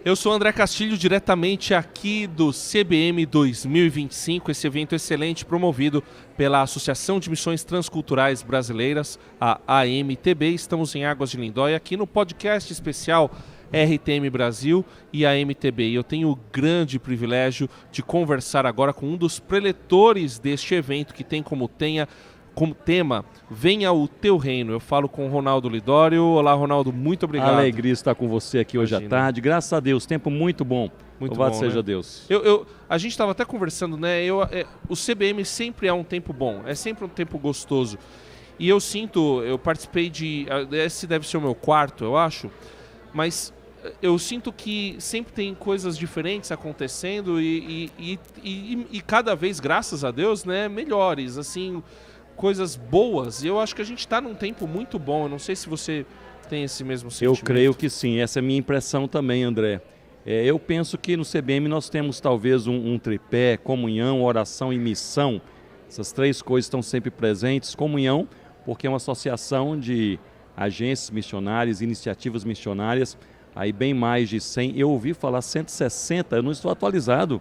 Eu sou André Castilho, diretamente aqui do CBM 2025, esse evento excelente promovido pela Associação de Missões Transculturais Brasileiras, a AMTB. Estamos em Águas de Lindóia, aqui no podcast especial RTM Brasil e a AMTB. Eu tenho o grande privilégio de conversar agora com um dos preletores deste evento, que tem como tema Venha o Teu Reino. Eu falo com o Ronaldo Lidório. Olá, Ronaldo, muito obrigado. Alegria estar com você aqui hoje à tarde. Graças a Deus, tempo muito bom. Louvado seja Deus. A gente estava até conversando, né? O CBM sempre é um tempo bom, é sempre um tempo gostoso. E eu participei esse deve ser o meu quarto, eu acho, mas eu sinto que sempre tem coisas diferentes acontecendo e cada vez, graças a Deus, né, melhores, assim, coisas boas. E eu acho que a gente está num tempo muito bom. Eu não sei se você tem esse mesmo sentimento. Eu creio que sim, essa é a minha impressão também, André. Eu penso que no CBM nós temos talvez um tripé: comunhão, oração e missão. Essas três coisas estão sempre presentes. Comunhão, porque é uma associação de agências missionárias, iniciativas missionárias, aí bem mais de 100, eu ouvi falar 160, eu não estou atualizado.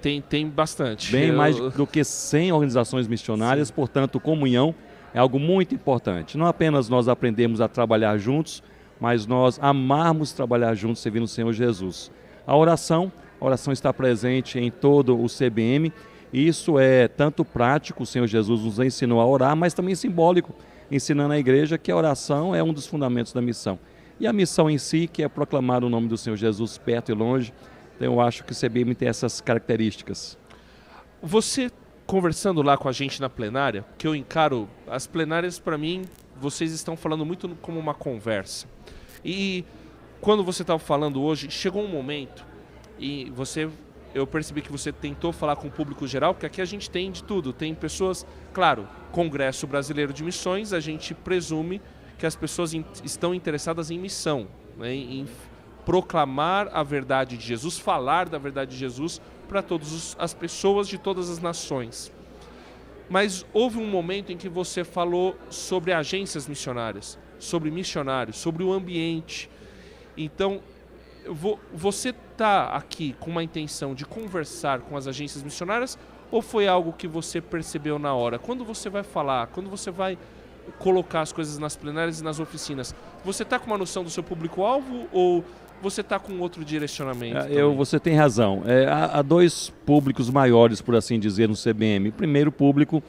Tem bastante. Bem mais do que 100 organizações missionárias. Sim. Portanto, comunhão é algo muito importante. Não apenas nós aprendemos a trabalhar juntos, mas nós amarmos trabalhar juntos servindo o Senhor Jesus. A oração está presente em todo o CBM, e isso é tanto prático, o Senhor Jesus nos ensinou a orar, mas também simbólico, ensinando à igreja que a oração é um dos fundamentos da missão. E a missão em si, que é proclamar o nome do Senhor Jesus perto e longe. Então eu acho que o CBM tem essas características. Você conversando lá com a gente na plenária, que eu encaro as plenárias, para mim, vocês estão falando muito como uma conversa. E quando você estava falando hoje, chegou um momento e eu percebi que você tentou falar com o público geral, porque aqui a gente tem de tudo. Tem pessoas, claro, Congresso Brasileiro de Missões, a gente presume que as pessoas estão interessadas em missão, né, em proclamar a verdade de Jesus, falar da verdade de Jesus para todas as pessoas de todas as nações. Mas houve um momento em que você falou sobre agências missionárias, sobre missionários, sobre o ambiente. Então, você está aqui com uma intenção de conversar com as agências missionárias, ou foi algo que você percebeu na hora? Quando você vai falar, quando você vai colocar as coisas nas plenárias e nas oficinas, você está com uma noção do seu público-alvo ou você está com outro direcionamento? Você tem razão. Há dois públicos maiores, por assim dizer, no CBM. O primeiro público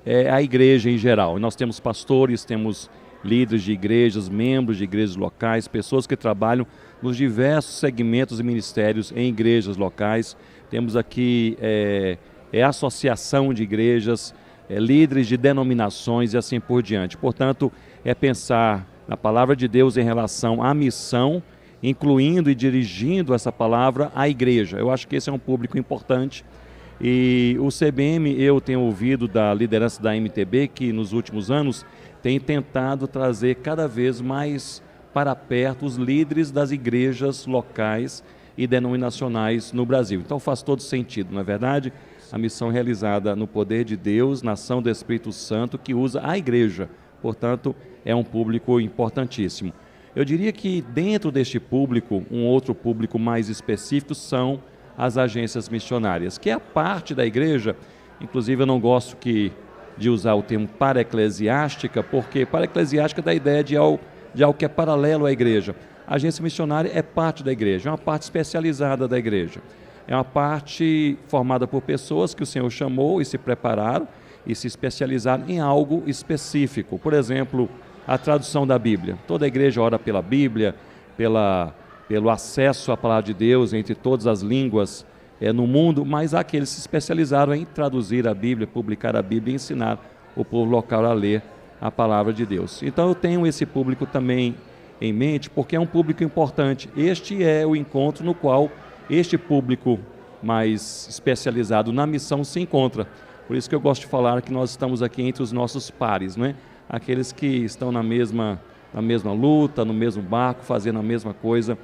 é a igreja em geral. Nós temos pastores, temos líderes de igrejas, membros de igrejas locais, pessoas que trabalham nos diversos segmentos e ministérios em igrejas locais. Temos aqui associação de igrejas, líderes de denominações e assim por diante. Portanto, é pensar na palavra de Deus em relação à missão, incluindo e dirigindo essa palavra à igreja. Eu acho que esse é um público importante. E o CBM, eu tenho ouvido da liderança da MTB que nos últimos anos tem tentado trazer cada vez mais para perto os líderes das igrejas locais e denominacionais no Brasil. Então faz todo sentido, não é verdade? A missão realizada no poder de Deus, na ação do Espírito Santo, que usa a igreja. Portanto, é um público importantíssimo. Eu diria que dentro deste público, um outro público mais específico são as agências missionárias, que é a parte da igreja. Inclusive, eu não gosto de usar o termo para-eclesiástica, porque para-eclesiástica dá a ideia de algo que é paralelo à igreja. A agência missionária é parte da igreja, é uma parte especializada da igreja. É uma parte formada por pessoas que o Senhor chamou e se prepararam e se especializaram em algo específico. Por exemplo, a tradução da Bíblia. Toda a igreja ora pela Bíblia, pelo acesso à palavra de Deus entre todas as línguas no mundo, mas há aqueles que se especializaram em traduzir a Bíblia, publicar a Bíblia e ensinar o povo local a ler a palavra de Deus. Então eu tenho esse público também em mente, porque é um público importante. Este é o encontro no qual este público mais especializado na missão se encontra. Por isso que eu gosto de falar que nós estamos aqui entre os nossos pares, né? Aqueles que estão na mesma luta, no mesmo barco, fazendo a mesma coisa,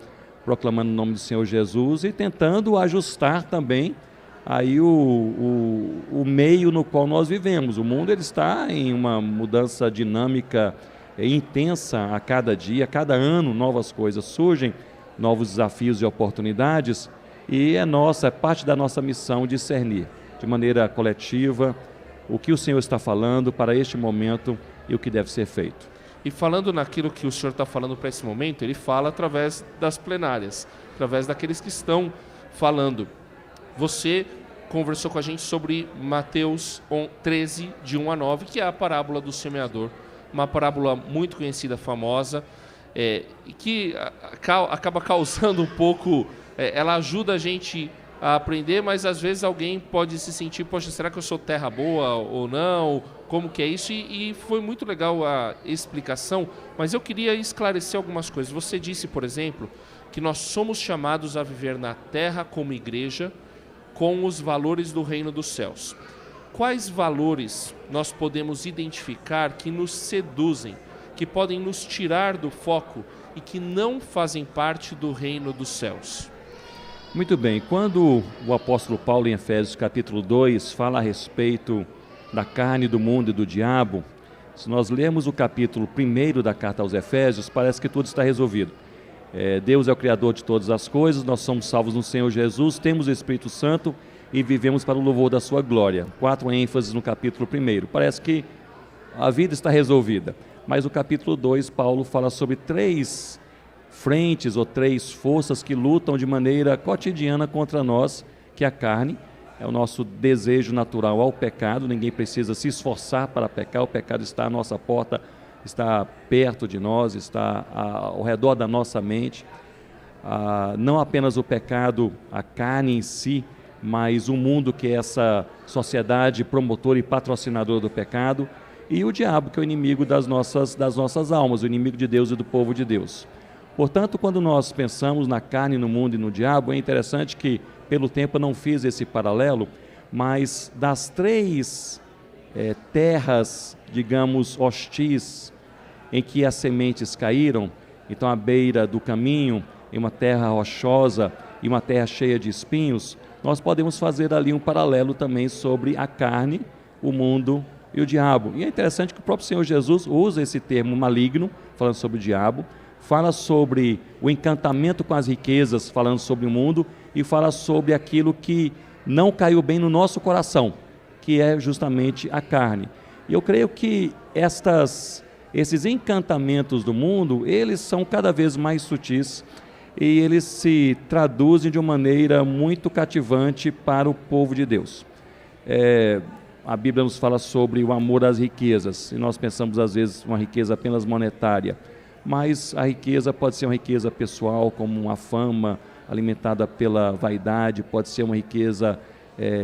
proclamando o nome do Senhor Jesus e tentando ajustar também aí o meio no qual nós vivemos. O mundo ele está em uma mudança dinâmica intensa a cada dia, a cada ano novas coisas surgem, novos desafios e oportunidades, e é parte da nossa missão discernir de maneira coletiva o que o Senhor está falando para este momento e o que deve ser feito. E falando naquilo que o senhor está falando para esse momento, ele fala através das plenárias, através daqueles que estão falando. Você conversou com a gente sobre Mateus 13, de 1 a 9, que é a parábola do semeador, uma parábola muito conhecida, famosa, que acaba causando um pouco... ela ajuda a gente a aprender, mas às vezes alguém pode se sentir, poxa, será que eu sou terra boa ou não? Como que é isso? E foi muito legal a explicação, mas eu queria esclarecer algumas coisas. Você disse, por exemplo, que nós somos chamados a viver na terra como igreja com os valores do reino dos céus. Quais valores nós podemos identificar que nos seduzem, que podem nos tirar do foco e que não fazem parte do reino dos céus? Muito bem, quando o apóstolo Paulo, em Efésios capítulo 2, fala a respeito da carne, do mundo e do diabo, se nós lermos o capítulo 1 da carta aos Efésios, parece que tudo está resolvido. Deus é o Criador de todas as coisas, nós somos salvos no Senhor Jesus, temos o Espírito Santo e vivemos para o louvor da sua glória. 4 ênfases no capítulo 1. Parece que a vida está resolvida. Mas no capítulo 2, Paulo fala sobre 3 frentes ou 3 forças que lutam de maneira cotidiana contra nós, que é a carne, é o nosso desejo natural ao pecado, ninguém precisa se esforçar para pecar, o pecado está à nossa porta, está perto de nós, está ao redor da nossa mente. Não apenas o pecado, a carne em si, mas o mundo, que é essa sociedade promotora e patrocinadora do pecado, e o diabo, que é o inimigo das nossas almas, o inimigo de Deus e do povo de Deus. Portanto, quando nós pensamos na carne, no mundo e no diabo, é interessante que, pelo tempo, eu não fiz esse paralelo, mas das 3 terras, digamos, hostis, em que as sementes caíram, então à beira do caminho, em uma terra rochosa e uma terra cheia de espinhos, nós podemos fazer ali um paralelo também sobre a carne, o mundo e o diabo. E é interessante que o próprio Senhor Jesus usa esse termo maligno, falando sobre o diabo, fala sobre o encantamento com as riquezas, falando sobre o mundo, e fala sobre aquilo que não caiu bem no nosso coração, que é justamente a carne. E eu creio que esses encantamentos do mundo, eles são cada vez mais sutis e eles se traduzem de uma maneira muito cativante para o povo de Deus. A Bíblia nos fala sobre o amor às riquezas, e nós pensamos às vezes uma riqueza apenas monetária, mas a riqueza pode ser uma riqueza pessoal, como uma fama alimentada pela vaidade, pode ser uma riqueza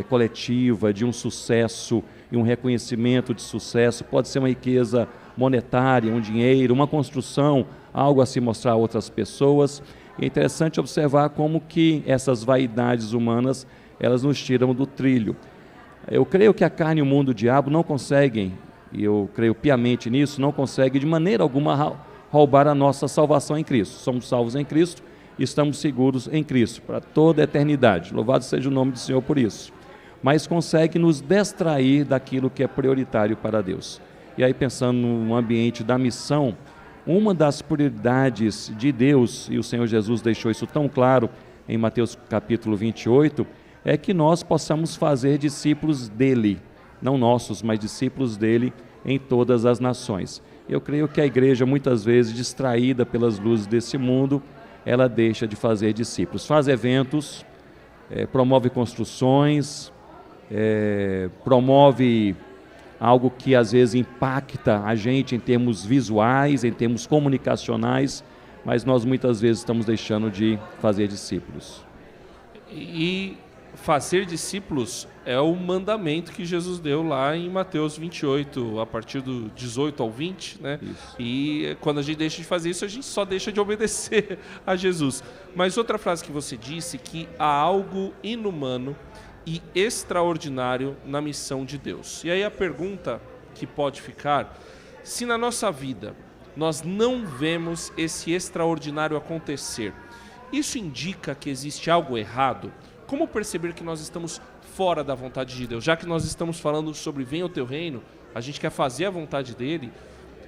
coletiva, de um sucesso e um reconhecimento de sucesso, pode ser uma riqueza monetária, um dinheiro, uma construção, algo a se mostrar a outras pessoas. É interessante observar como que essas vaidades humanas, elas nos tiram do trilho. Eu creio que a carne, o mundo e o diabo não conseguem, e eu creio piamente nisso, não conseguem de maneira alguma roubar a nossa salvação em Cristo. Somos salvos em Cristo e estamos seguros em Cristo para toda a eternidade. Louvado seja o nome do Senhor por isso. Mas consegue nos distrair daquilo que é prioritário para Deus. E aí, pensando no ambiente da missão, uma das prioridades de Deus, e o Senhor Jesus deixou isso tão claro em Mateus capítulo 28, é que nós possamos fazer discípulos dele, não nossos, mas discípulos dele em todas as nações. Eu creio que a igreja, muitas vezes distraída pelas luzes desse mundo, ela deixa de fazer discípulos. Faz eventos, promove construções, promove algo que às vezes impacta a gente em termos visuais, em termos comunicacionais, mas nós muitas vezes estamos deixando de fazer discípulos. E fazer discípulos é o mandamento que Jesus deu lá em Mateus 28, a partir do 18 ao 20, né? Isso. E quando a gente deixa de fazer isso, a gente só deixa de obedecer a Jesus. Mas outra frase que você disse, que há algo inumano e extraordinário na missão de Deus. E aí a pergunta que pode ficar, se na nossa vida nós não vemos esse extraordinário acontecer, isso indica que existe algo errado? Como perceber que nós estamos fora da vontade de Deus? Já que nós estamos falando sobre venha o teu reino, a gente quer fazer a vontade dele,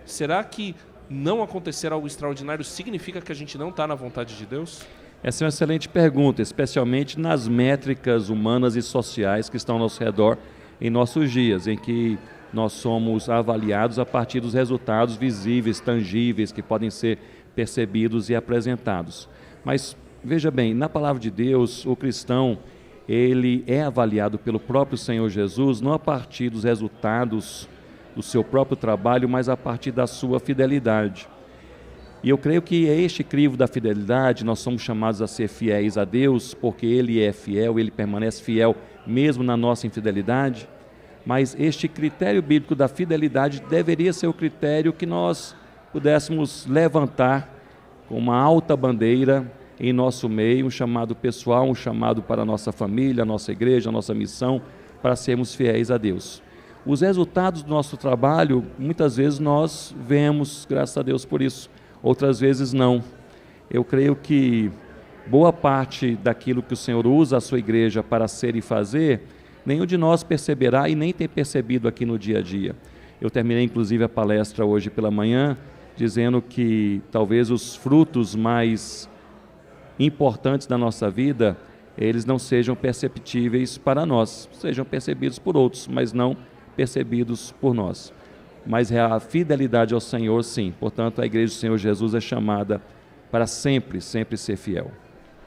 será que não acontecer algo extraordinário significa que a gente não está na vontade de Deus? Essa é uma excelente pergunta, especialmente nas métricas humanas e sociais que estão ao nosso redor em nossos dias, em que nós somos avaliados a partir dos resultados visíveis, tangíveis, que podem ser percebidos e apresentados. Mas, veja bem, na palavra de Deus, o cristão, ele é avaliado pelo próprio Senhor Jesus, não a partir dos resultados do seu próprio trabalho, mas a partir da sua fidelidade. E eu creio que é este crivo da fidelidade, nós somos chamados a ser fiéis a Deus, porque Ele é fiel, Ele permanece fiel mesmo na nossa infidelidade, mas este critério bíblico da fidelidade deveria ser o critério que nós pudéssemos levantar com uma alta bandeira em nosso meio, um chamado pessoal, um chamado para a nossa família, a nossa igreja, a nossa missão, para sermos fiéis a Deus. Os resultados do nosso trabalho, muitas vezes nós vemos, graças a Deus por isso, outras vezes não. Eu creio que boa parte daquilo que o Senhor usa a sua igreja para ser e fazer, nenhum de nós perceberá e nem tem percebido aqui no dia a dia. Eu terminei inclusive a palestra hoje pela manhã, dizendo que talvez os frutos mais importantes da nossa vida, eles não sejam perceptíveis para nós, sejam percebidos por outros, mas não percebidos por nós. Mas a fidelidade ao Senhor, sim. Portanto, a igreja do Senhor Jesus é chamada para sempre, sempre ser fiel.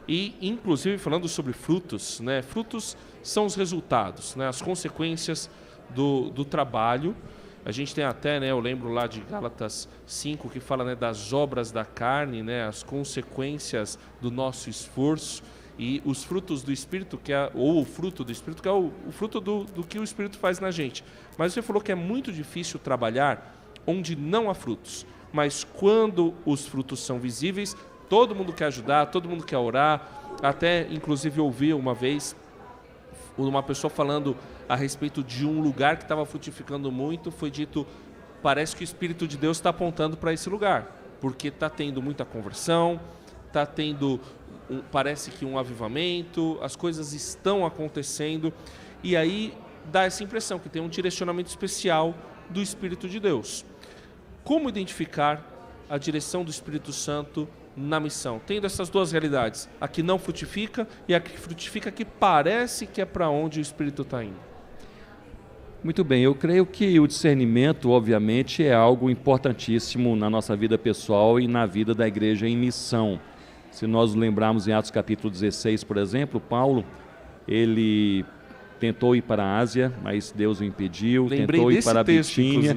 E, inclusive, falando sobre frutos, né? Frutos são os resultados, né? As consequências do trabalho. A gente tem até, né, eu lembro lá de Gálatas 5, que fala, né, das obras da carne, né, as consequências do nosso esforço, e os frutos do Espírito, ou o fruto do Espírito, que é o fruto do que o Espírito faz na gente. Mas você falou que é muito difícil trabalhar onde não há frutos. Mas quando os frutos são visíveis, todo mundo quer ajudar, todo mundo quer orar. Até, inclusive, ouvi uma vez uma pessoa falando a respeito de um lugar que estava frutificando muito. Foi dito, parece que o Espírito de Deus está apontando para esse lugar, porque está tendo muita conversão, está tendo, parece que um avivamento, as coisas estão acontecendo, e aí dá essa impressão que tem um direcionamento especial do Espírito de Deus. Como identificar a direção do Espírito Santo na missão, tendo essas duas realidades, a que não frutifica e a que frutifica, que parece que é para onde o Espírito está indo? Muito bem, eu creio que o discernimento, obviamente, é algo importantíssimo na nossa vida pessoal e na vida da igreja em missão. Se nós lembrarmos em Atos capítulo 16, por exemplo, Paulo, ele tentou ir para a Ásia, mas Deus o impediu, tentou ir para a Bitínia,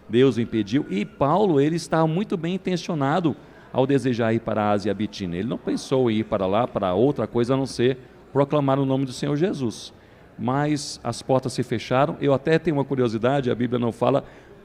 Deus o impediu, e Paulo, ele estava muito bem intencionado ao desejar ir para a Ásia e a Bitínia. Ele não pensou em ir para lá, para outra coisa a não ser proclamar o nome do Senhor Jesus. Mas as portas se fecharam. Eu até tenho uma curiosidade, a Bíblia não fala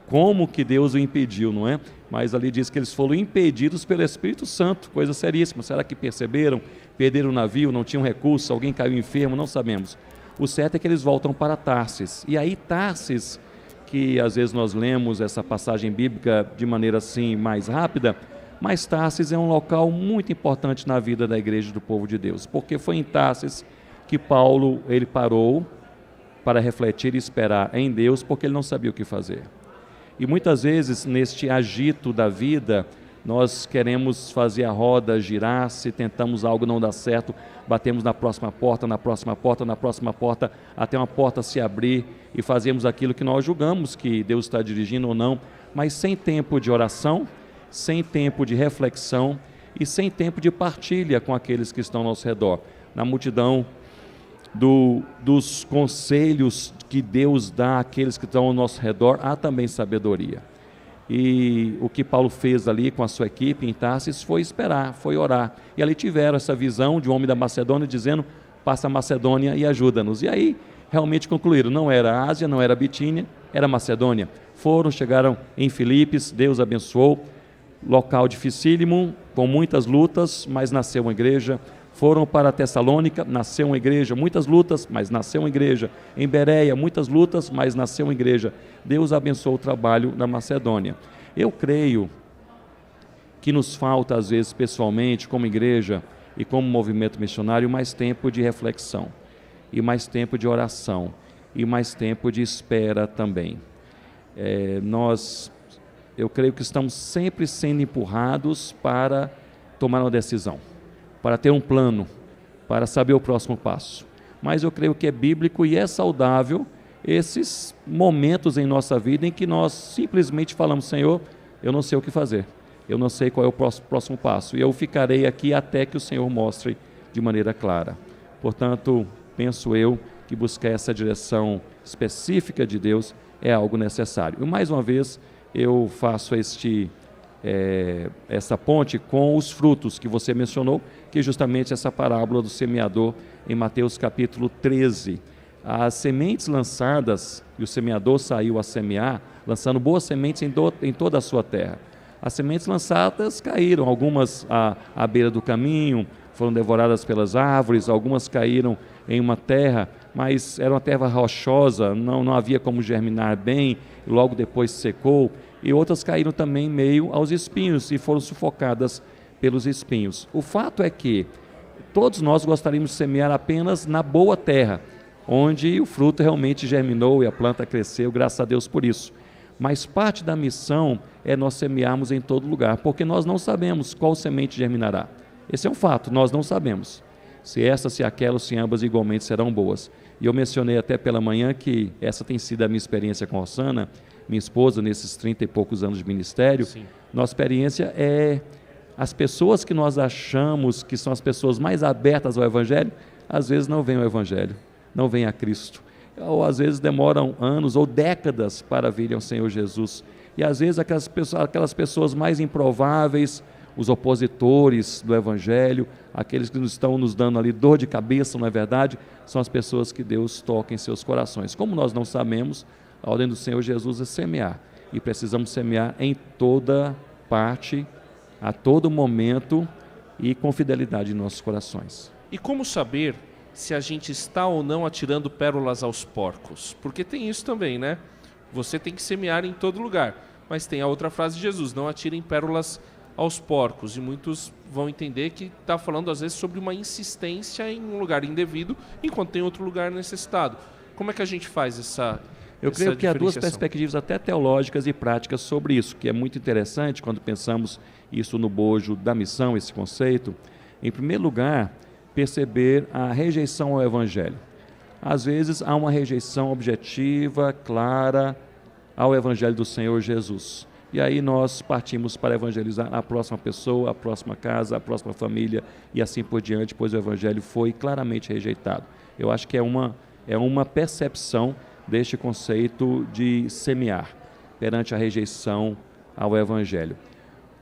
como que Deus o impediu, não é? Mas ali diz que eles foram impedidos pelo Espírito Santo, coisa seríssima. Será que perceberam? Perderam o navio, não tinham recursos, alguém caiu enfermo, não sabemos. O certo é que eles voltam para Tarsis. E aí Tarsis, que às vezes nós lemos essa passagem bíblica de maneira assim mais rápida, mas Tarsis é um local muito importante na vida da igreja do povo de Deus, porque foi em Tarsis que Paulo ele parou para refletir e esperar em Deus, porque ele não sabia o que fazer. E muitas vezes, neste agito da vida, nós queremos fazer a roda girar, se tentamos algo não dá certo, batemos na próxima porta, na próxima porta, na próxima porta, até uma porta se abrir e fazemos aquilo que nós julgamos que Deus está dirigindo ou não, mas sem tempo de oração, sem tempo de reflexão e sem tempo de partilha com aqueles que estão ao nosso redor. Na multidão dos conselhos que Deus dá àqueles que estão ao nosso redor, há também sabedoria. E o que Paulo fez ali com a sua equipe em Tarsis foi esperar, foi orar. E ali tiveram essa visão de um homem da Macedônia dizendo, passa a Macedônia e ajuda-nos. E aí realmente concluíram, não era a Ásia, não era a Bitínia, era a Macedônia. Foram, chegaram em Filipos, Deus abençoou, local dificílimo, com muitas lutas, mas nasceu uma igreja. Foram para Tessalônica, nasceu uma igreja, muitas lutas, mas nasceu uma igreja. Em Bereia, muitas lutas, mas nasceu uma igreja. Deus abençoou o trabalho na Macedônia. Eu creio que nos falta, às vezes, pessoalmente, como igreja e como movimento missionário, mais tempo de reflexão, e mais tempo de oração, e mais tempo de espera também. Nós eu creio que estamos sempre sendo empurrados para tomar uma decisão, para ter um plano, para saber o próximo passo. Mas eu creio que é bíblico e é saudável esses momentos em nossa vida em que nós simplesmente falamos: Senhor, eu não sei o que fazer, eu não sei qual é o próximo passo, e eu ficarei aqui até que o Senhor mostre de maneira clara. Portanto, penso eu que buscar essa direção específica de Deus é algo necessário. E mais uma vez, eu faço essa ponte com os frutos que você mencionou, que é justamente essa parábola do semeador em Mateus capítulo 13. As sementes lançadas, e o semeador saiu a semear, lançando boas sementes em toda a sua terra. As sementes lançadas caíram, algumas à beira do caminho, foram devoradas pelas árvores, algumas caíram em uma terra, mas era uma terra rochosa, não havia como germinar bem, logo depois secou, e outras caíram também em meio aos espinhos e foram sufocadas pelos espinhos. O fato é que todos nós gostaríamos de semear apenas na boa terra, onde o fruto realmente germinou e a planta cresceu, graças a Deus por isso. Mas parte da missão é nós semearmos em todo lugar, porque nós não sabemos qual semente germinará. Esse é um fato, nós não sabemos. Se essa, se aquela, se ambas igualmente serão boas. E eu mencionei até pela manhã que essa tem sido a minha experiência com a Rosana, minha esposa, nesses 30 e poucos anos de ministério. Sim. Nossa experiência é as pessoas que nós achamos que são as pessoas mais abertas ao Evangelho, às vezes não veem o Evangelho, não veem a Cristo. Ou às vezes demoram anos ou décadas para virem ao Senhor Jesus. E às vezes aquelas pessoas mais improváveis, os opositores do Evangelho, aqueles que estão nos dando ali dor de cabeça, não é verdade? São as pessoas que Deus toca em seus corações. Como nós não sabemos, a ordem do Senhor Jesus é semear. E precisamos semear em toda parte, a todo momento e com fidelidade em nossos corações. E como saber se a gente está ou não atirando pérolas aos porcos? Porque tem isso também, né? Você tem que semear em todo lugar. Mas tem a outra frase de Jesus: não atirem pérolas aos porcos. E muitos vão entender que está falando às vezes sobre uma insistência em um lugar indevido, enquanto tem outro lugar necessitado. Como é que a gente faz essa Eu creio que há duas perspectivas até teológicas e práticas sobre isso, que é muito interessante quando pensamos isso no bojo da missão, esse conceito. Em primeiro lugar, perceber a rejeição ao Evangelho. Às vezes há uma rejeição objetiva, clara, ao Evangelho do Senhor Jesus. E aí nós partimos para evangelizar a próxima pessoa, a próxima casa, a próxima família e assim por diante, pois o Evangelho foi claramente rejeitado. Eu acho que é uma percepção deste conceito de semear perante a rejeição ao Evangelho.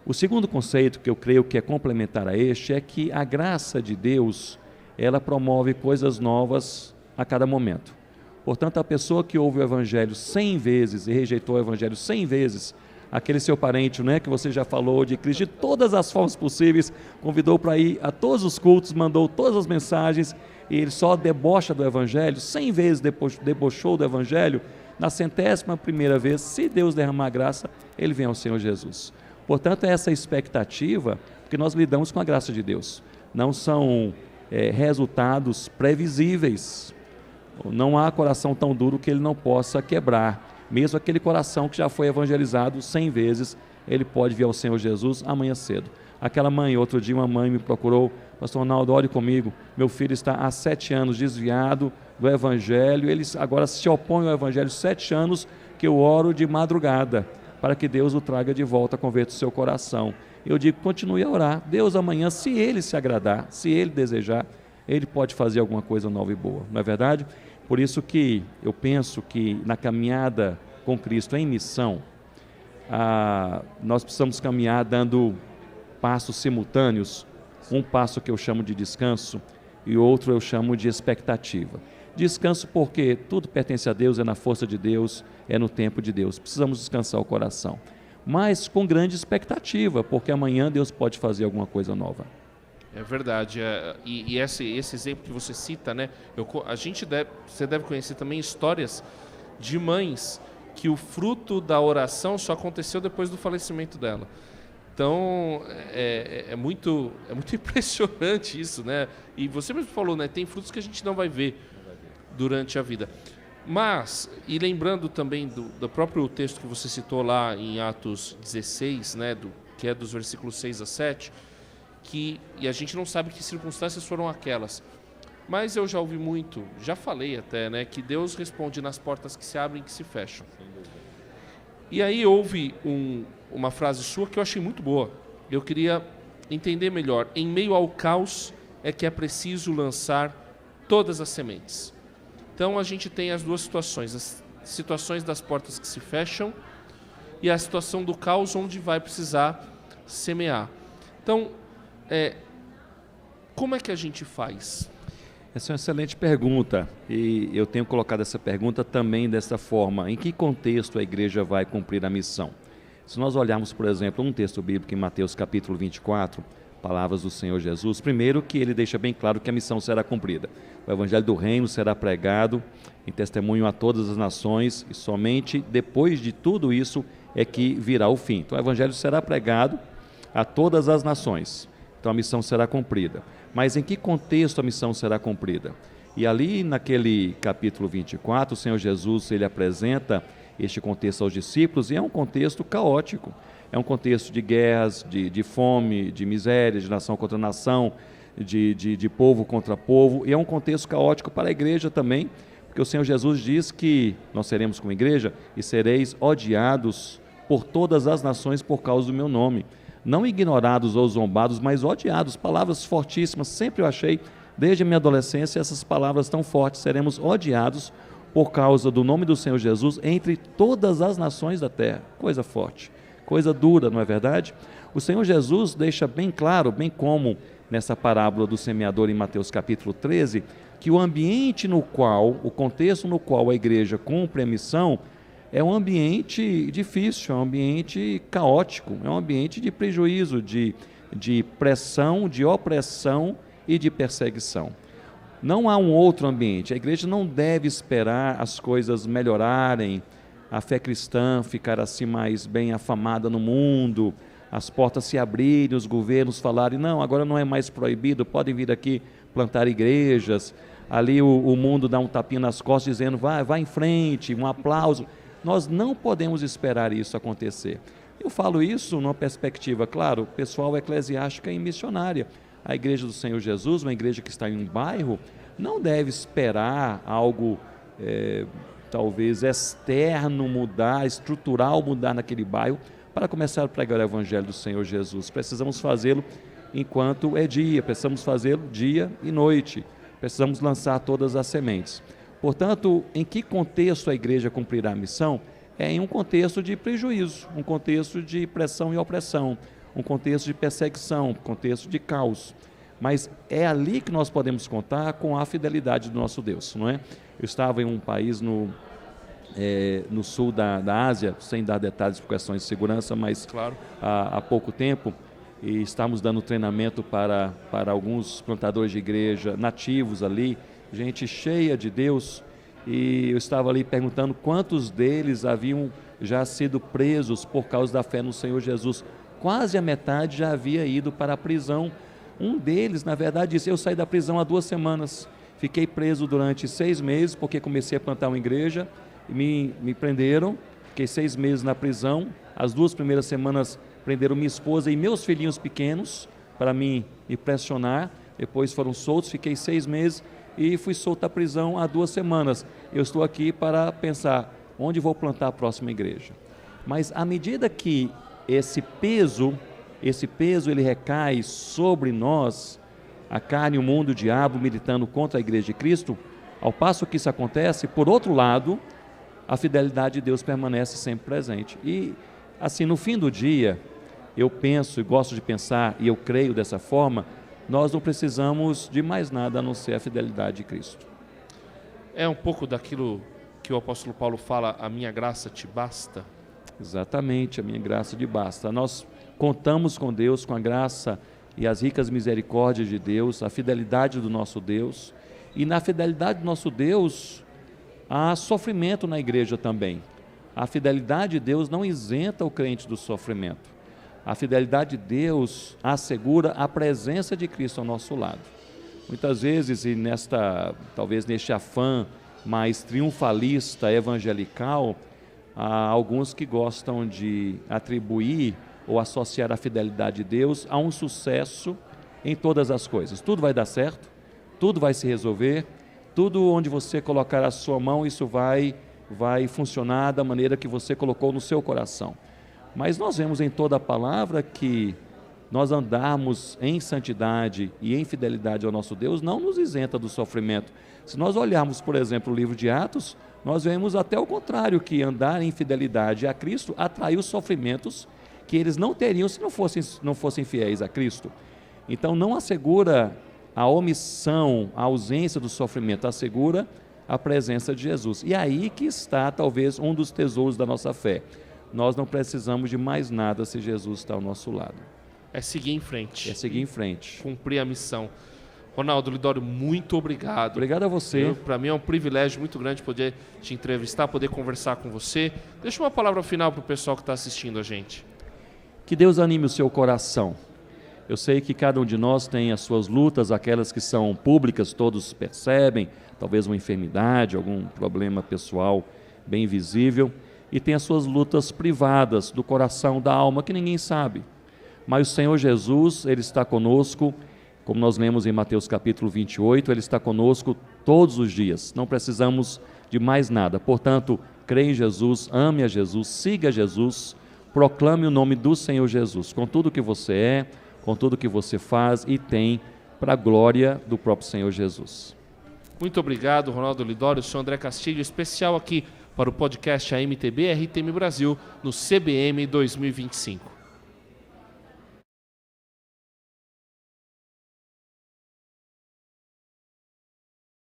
O segundo conceito, que eu creio que é complementar a este, é que a graça de Deus, ela promove coisas novas a cada momento. Portanto, a pessoa que ouve o Evangelho 100 vezes e rejeitou o Evangelho 100 vezes, aquele seu parente, né, que você já falou de Cristo de todas as formas possíveis, convidou para ir a todos os cultos, mandou todas as mensagens, e ele só debocha do Evangelho, 100 vezes debochou do Evangelho, na 100ª vez, se Deus derramar graça, ele vem ao Senhor Jesus. Portanto, é essa expectativa, porque nós lidamos com a graça de Deus. Não são resultados previsíveis. Não há coração tão duro que ele não possa quebrar. Mesmo aquele coração que já foi evangelizado 100 vezes, ele pode vir ao Senhor Jesus amanhã cedo. Aquela mãe, outro dia uma mãe me procurou: pastor Ronaldo, ore comigo, meu filho está há 7 anos desviado do Evangelho, ele agora se opõe ao Evangelho 7 anos que eu oro de madrugada, para que Deus o traga de volta, converta o seu coração. Eu digo, continue a orar, Deus amanhã, se Ele se agradar, se Ele desejar, Ele pode fazer alguma coisa nova e boa, não é verdade? Por isso que eu penso que na caminhada com Cristo em missão, nós precisamos caminhar dando passos simultâneos, um passo que eu chamo de descanso e outro eu chamo de expectativa. Descanso porque tudo pertence a Deus, é na força de Deus, é no tempo de Deus. Precisamos descansar o coração, mas com grande expectativa, porque amanhã Deus pode fazer alguma coisa nova. É verdade, e esse exemplo que você cita, né? Você deve conhecer também histórias de mães que o fruto da oração só aconteceu depois do falecimento dela. Então, é muito impressionante isso, né? E você mesmo falou, né? Tem frutos que a gente não vai ver durante a vida. Mas, e lembrando também do próprio texto que você citou lá em Atos 16, né, que é dos versículos 6 a 7, e a gente não sabe que circunstâncias foram aquelas. Mas eu já ouvi muito, já falei até, né, que Deus responde nas portas que se abrem e que se fecham. E aí houve uma frase sua que eu achei muito boa. Eu queria entender melhor. Em meio ao caos é que é preciso lançar todas as sementes. Então a gente tem as duas situações, as situações das portas que se fecham e a situação do caos onde vai precisar semear. Então, como é que a gente faz? Essa é uma excelente pergunta e eu tenho colocado essa pergunta também dessa forma. Em que contexto a igreja vai cumprir a missão? Se nós olharmos, por exemplo, um texto bíblico em Mateus capítulo 24, palavras do Senhor Jesus, primeiro que ele deixa bem claro que a missão será cumprida. O evangelho do reino será pregado em testemunho a todas as nações e somente depois de tudo isso é que virá o fim. Então o evangelho será pregado a todas as nações. Então a missão será cumprida. Mas em que contexto a missão será cumprida? E ali naquele capítulo 24, o Senhor Jesus ele apresenta este contexto aos discípulos e é um contexto caótico. É um contexto de guerras, de fome, de miséria, de nação contra nação, de povo contra povo. E é um contexto caótico para a igreja também, porque o Senhor Jesus diz que nós seremos como igreja e sereis odiados por todas as nações por causa do meu nome. Não ignorados ou zombados, mas odiados. Palavras fortíssimas. Sempre eu achei, desde a minha adolescência, essas palavras tão fortes. Seremos odiados por causa do nome do Senhor Jesus entre todas as nações da terra. Coisa forte. Coisa dura, não é verdade? O Senhor Jesus deixa bem claro, bem como nessa parábola do semeador em Mateus capítulo 13, que o ambiente no qual, o contexto no qual a igreja cumpre a missão é um ambiente difícil, é um ambiente caótico, é um ambiente de prejuízo, de pressão, de opressão e de perseguição. Não há um outro ambiente, a igreja não deve esperar as coisas melhorarem, a fé cristã ficar assim mais bem afamada no mundo, as portas se abrirem, os governos falarem, não, agora não é mais proibido, podem vir aqui plantar igrejas, ali o mundo dá um tapinha nas costas dizendo, vai em frente, um aplauso. Nós não podemos esperar isso acontecer. Eu falo isso numa perspectiva, claro, pessoal, eclesiástica e missionária. A igreja do Senhor Jesus, uma igreja que está em um bairro, não deve esperar algo talvez externo mudar, estrutural mudar naquele bairro para começar a pregar o evangelho do Senhor Jesus. Precisamos fazê-lo enquanto é dia, precisamos fazê-lo dia e noite, precisamos lançar todas as sementes. Portanto, em que contexto a igreja cumprirá a missão? É em um contexto de prejuízo, um contexto de pressão e opressão, um contexto de perseguição, um contexto de caos. Mas é ali que nós podemos contar com a fidelidade do nosso Deus, não é? Eu estava em um país no sul da Ásia, sem dar detalhes por questões de segurança, mas claro, há pouco tempo, e estávamos dando treinamento para alguns plantadores de igreja nativos ali, gente cheia de Deus, e eu estava ali perguntando quantos deles haviam já sido presos por causa da fé no Senhor Jesus. Quase a metade já havia ido para a prisão. Um deles, na verdade, disse, eu saí da prisão há 2 semanas, fiquei preso durante 6 meses, porque comecei a plantar uma igreja, e me prenderam, fiquei 6 meses na prisão, as 2 primeiras semanas prenderam minha esposa e meus filhinhos pequenos, para me pressionar, depois foram soltos, fiquei 6 meses, e fui solto da prisão há 2 semanas. Eu estou aqui para pensar, onde vou plantar a próxima igreja? Mas à medida que esse peso ele recai sobre nós, a carne, o mundo, o diabo militando contra a igreja de Cristo, ao passo que isso acontece, por outro lado, a fidelidade de Deus permanece sempre presente. E assim, no fim do dia, eu penso e gosto de pensar, e eu creio dessa forma, nós não precisamos de mais nada a não ser a fidelidade de Cristo. É um pouco daquilo que o apóstolo Paulo fala, a minha graça te basta? Exatamente, a minha graça te basta. Nós contamos com Deus, com a graça e as ricas misericórdias de Deus, a fidelidade do nosso Deus, e na fidelidade do nosso Deus, há sofrimento na igreja também. A fidelidade de Deus não isenta o crente do sofrimento. A fidelidade de Deus assegura a presença de Cristo ao nosso lado. Muitas vezes, e talvez neste afã mais triunfalista, evangelical, há alguns que gostam de atribuir ou associar a fidelidade de Deus a um sucesso em todas as coisas. Tudo vai dar certo, tudo vai se resolver, tudo onde você colocar a sua mão, isso vai funcionar da maneira que você colocou no seu coração. Mas nós vemos em toda a palavra que nós andarmos em santidade e em fidelidade ao nosso Deus não nos isenta do sofrimento. Se nós olharmos, por exemplo, o livro de Atos, nós vemos até o contrário, que andar em fidelidade a Cristo atraiu sofrimentos que eles não teriam se não fossem fiéis a Cristo. Então não assegura a omissão, a ausência do sofrimento, assegura a presença de Jesus. E aí que está talvez um dos tesouros da nossa fé. Nós não precisamos de mais nada se Jesus está ao nosso lado. É seguir em frente. É seguir em frente. Cumprir a missão. Ronaldo Lidório, muito obrigado. Obrigado a você. Para mim é um privilégio muito grande poder te entrevistar, poder conversar com você. Deixa uma palavra final para o pessoal que está assistindo a gente. Que Deus anime o seu coração. Eu sei que cada um de nós tem as suas lutas, aquelas que são públicas, todos percebem, talvez uma enfermidade, algum problema pessoal bem visível, e tem as suas lutas privadas do coração, da alma, que ninguém sabe. Mas o Senhor Jesus, Ele está conosco, como nós lemos em Mateus capítulo 28, Ele está conosco todos os dias, não precisamos de mais nada. Portanto, creia em Jesus, ame a Jesus, siga Jesus, proclame o nome do Senhor Jesus, com tudo que você é, com tudo que você faz e tem, para a glória do próprio Senhor Jesus. Muito obrigado, Ronaldo Lidório. Eu sou André Castilho, especial aqui para o podcast AMTB RTM Brasil no CBM 2025.